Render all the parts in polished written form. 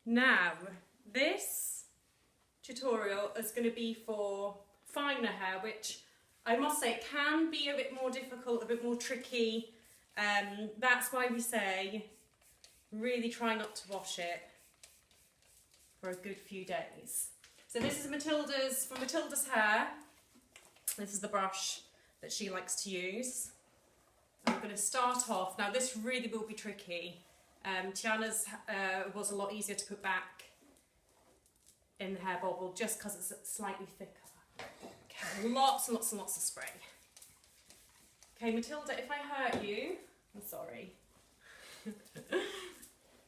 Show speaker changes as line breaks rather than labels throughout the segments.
Now, this tutorial is going to be for finer hair, which I must say can be a bit more difficult, a bit more tricky. That's why we say really try not to wash it for a good few days. So this is from Matilda's hair. This is the brush that she likes to use. I'm going to start off. Now this really will be tricky. Tiana's was a lot easier to put back in the hair bobble just because it's slightly thicker. Okay, lots and lots and lots of spray. Okay, Matilda, if I hurt you, I'm sorry.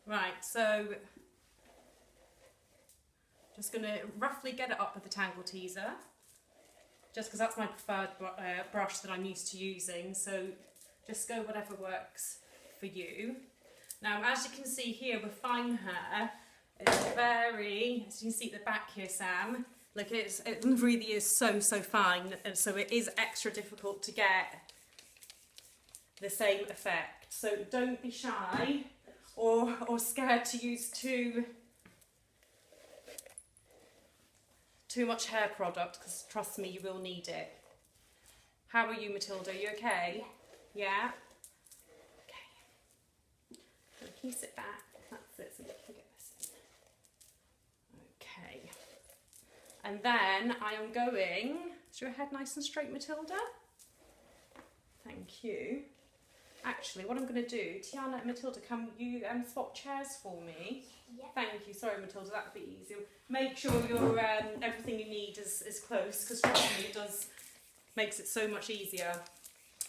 Right, so just going to roughly get it up with the Tangle Teezer, just because that's my preferred brush that I'm used to using, so just go whatever works for you. Now, as you can see here with fine hair, it's very, as you can see at the back here, Sam, look, it really is so fine, and so it is extra difficult to get the same effect. So don't be shy or scared to use too much hair product, because trust me, you will need it. How are you, Matilda? Are you okay? Yeah? Okay. So can you sit back? That's it, so you can get this in. Okay. And then I am going, is your head nice and straight, Matilda? Thank you. Actually, what I'm going to do, Tiana and Matilda, can you swap chairs for me?
Yeah.
Thank you. Sorry, Matilda, that would be easier. Make sure your everything you need is close, because trust me, it makes it so much easier.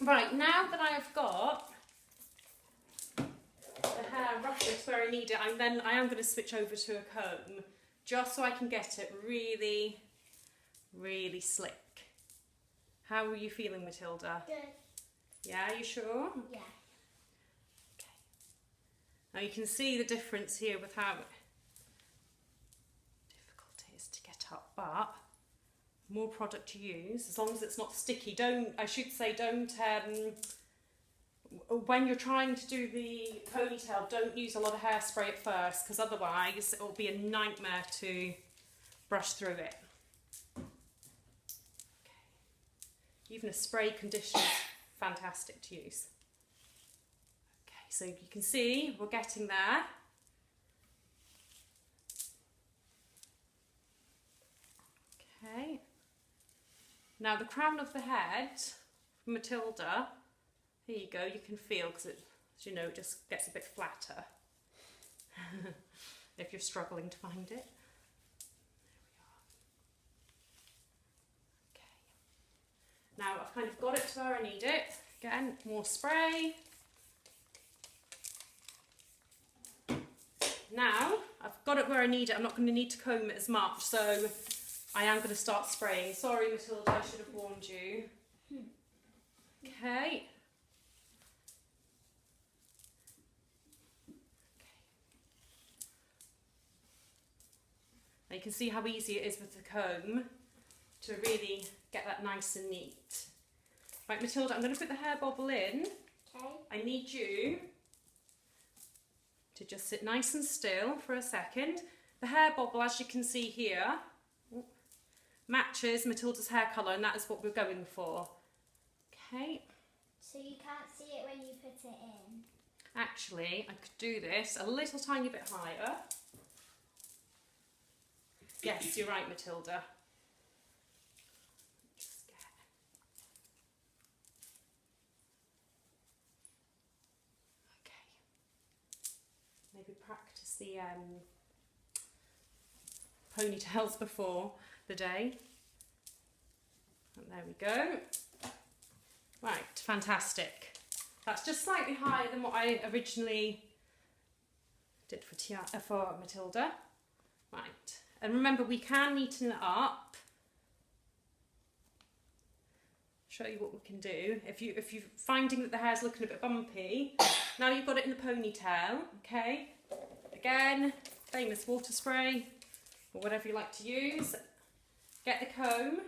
Right, now that I have got the hair roughly to where I need it, I am going to switch over to a comb, just so I can get it really, really slick. How are you feeling, Matilda?
Good.
Yeah, you sure?
Yeah.
Okay. Now you can see the difference here with how difficult it is to get up, but more product you use, as long as it's not sticky. Don't when you're trying to do the ponytail, don't use a lot of hairspray at first, because otherwise it will be a nightmare to brush through it. Okay. Even a spray conditioner is fantastic to use. Okay, so you can see we're getting there. Okay. Now the crown of the head, Matilda, here you go, you can feel, because it, as you know, it just gets a bit flatter if you're struggling to find it. Now I've kind of got it to where I need it. Again, more spray. Now I've got it where I need it. I'm not going to need to comb it as much, so I am going to start spraying. Sorry, Matilda, I should have warned you. Okay. Now you can see how easy it is with the comb to really get that nice and neat. Right, Matilda, I'm going to put the hair bobble in.
Okay.
I need you to just sit nice and still for a second. The hair bobble, as you can see here, matches Matilda's hair colour, and that is what we're going for. Okay.
So you can't see it when you put it in?
Actually, I could do this a little tiny bit higher. Yes, you're right, Matilda. Maybe practice the ponytails before the day. And there we go. Right, fantastic. That's just slightly higher than what I originally did for Matilda. Right, and remember we can neaten it up. Show you what we can do. If you're finding that the hair's looking a bit bumpy, now you've got it in the ponytail, okay? Again, famous water spray, or whatever you like to use. Get the comb.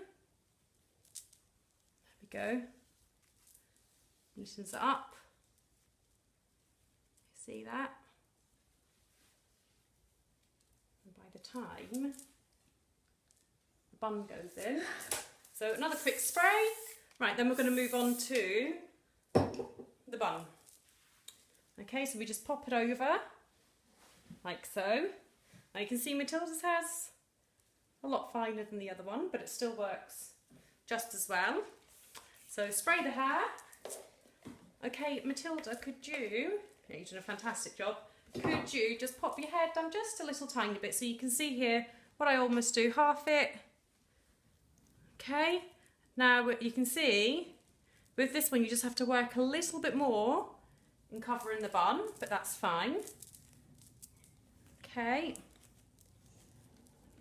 There we go. Neatens it up. See that? time the bun goes in. So another quick spray. Right, then we're going to move on to the bun. Okay, so we just pop it over like so. Now you can see Matilda's hair's a lot finer than the other one, but it still works just as well. So spray the hair. Okay, Matilda, could you, you've done a fantastic job, could you just pop your hair down just a little tiny bit so you can see here what I almost do, half it. Okay, now you can see with this one you just have to work a little bit more in covering the bun, but that's fine. Okay,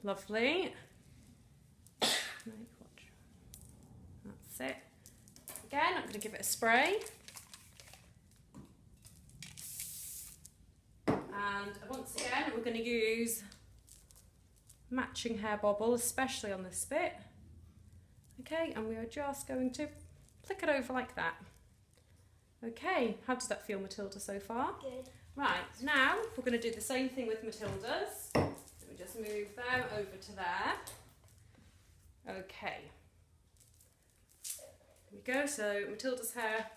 lovely. That's it. Again, I'm going to give it a spray. And once again, we're going to use matching hair bobble, especially on this bit. Okay, and we are just going to flick it over like that. Okay, how does that feel, Matilda, so far?
Good.
Right, now we're going to do the same thing with Matilda's. Let me just move them over to there. Okay. Here we go, so Matilda's hair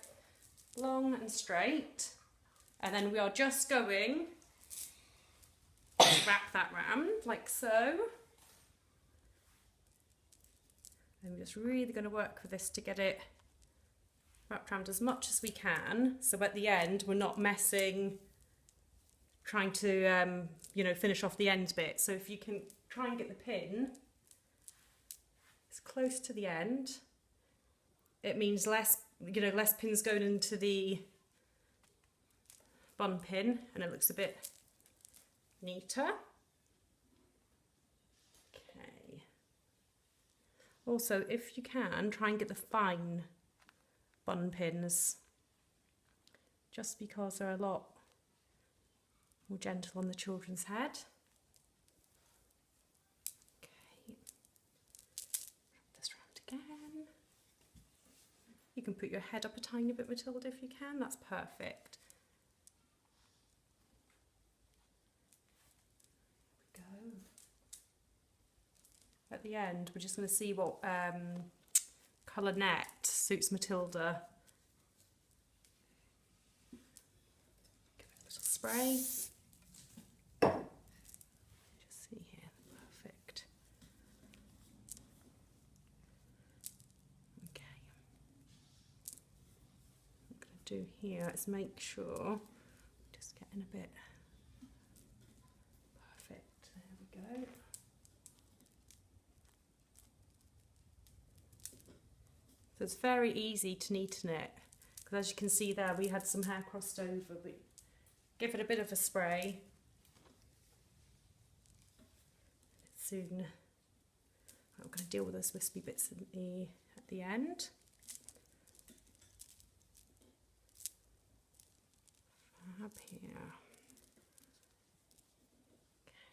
long and straight. And then we are just going to wrap that round like so. And we're just really going to work with this to get it wrapped around as much as we can. So at the end, we're not messing, trying to, you know, finish off the end bit. So if you can try and get the pin as close to the end, it means less, you know, less pins going into the bun pin, and it looks a bit neater. Okay. Also, if you can, try and get the fine bun pins, just because they're a lot more gentle on the children's head. Okay. Wrap this round again. You can put your head up a tiny bit, Matilda, if you can. That's perfect. At the end, we're just going to see what colour net suits Matilda. Give it a little spray. Just see here, perfect. Okay. What I'm going to do here is make sure, just getting a bit perfect. There we go. So it's very easy to neaten it, because as you can see there, we had some hair crossed over, but give it a bit of a spray. Soon, I'm going to deal with those wispy bits at the end. Up here. Okay.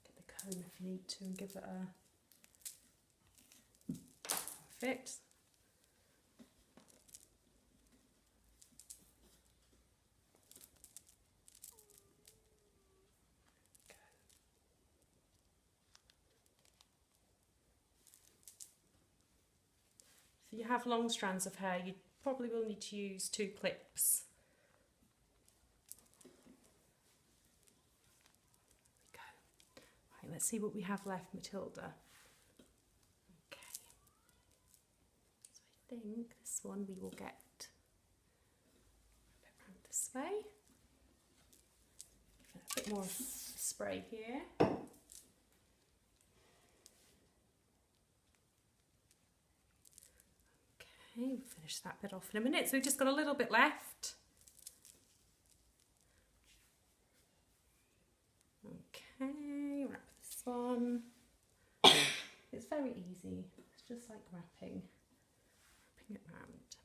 Get the comb if you need to and give it a perfect. If you have long strands of hair, you probably will need to use 2 clips. There we go. Right, let's see what we have left, Matilda. I think this one we will get a bit around this way. A bit more spray here. Okay, we'll finish that bit off in a minute. So we've just got a little bit left. Okay, wrap this one. It's very easy. It's just like wrapping it round.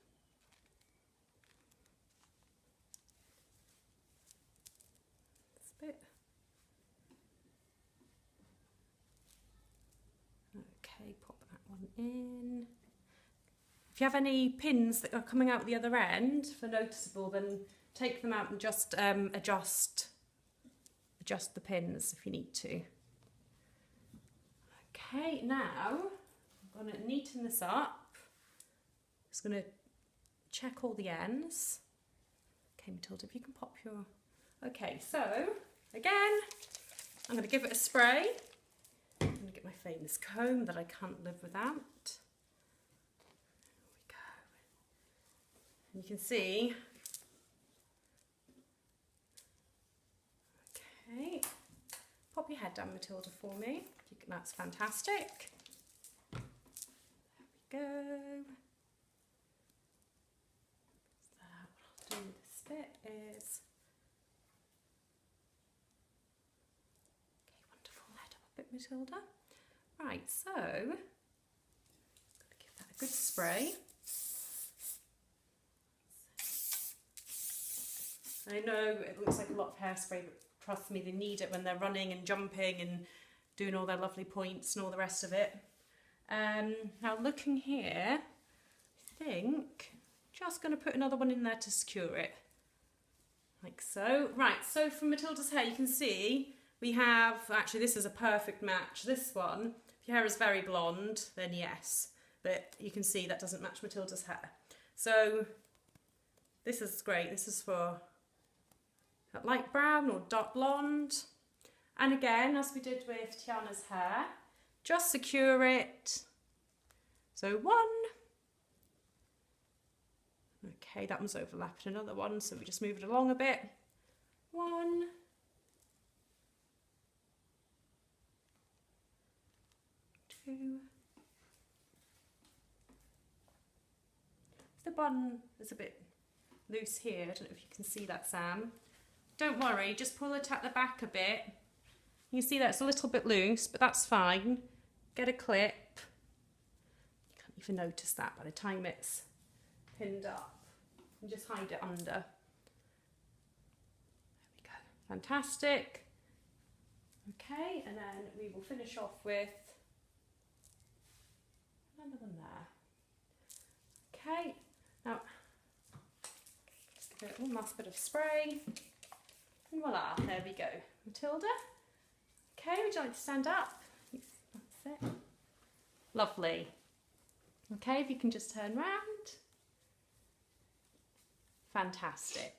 This bit. Okay, pop that one in. If you have any pins that are coming out the other end for noticeable, then take them out and just adjust adjust the pins if you need to. Okay, now I'm going to neaten this up. Just going to check all the ends. Okay, Matilda, if you can pop your... Okay, so again, I'm going to give it a spray. I'm going to get my famous comb that I can't live without. There we go. And you can see... Okay, pop your head down, Matilda, for me. That's fantastic. There we go. So what I'll do with this bit is... Okay, wonderful. Head up a bit, Matilda. Right, so I'm going to give that a good spray. I know it looks like a lot of hairspray, but trust me, they need it when they're running and jumping and doing all their lovely points and all the rest of it. Now looking here, I think just going to put another one in there to secure it. Like so. Right, so from Matilda's hair you can see we have, actually this is a perfect match. This one, if your hair is very blonde, then yes. But you can see that doesn't match Matilda's hair. So this is great. This is for light brown or dark blonde. And again, as we did with Tiana's hair, just secure it. So one. Okay, that one's overlapping another one, so we just move it along a bit. One. Two. The bun is a bit loose here. I don't know if you can see that, Sam. Don't worry, just pull it at the back a bit. You can see that it's a little bit loose, but that's fine. Get a clip. You can't even notice that by the time it's pinned up. And just hide it under. There we go. Fantastic. Okay, and then we will finish off with another one there. Okay, now just give it one last bit of spray. And voila, there we go. Matilda? Okay, would you like to stand up? That's it. Lovely. Okay, if you can just turn round. Fantastic.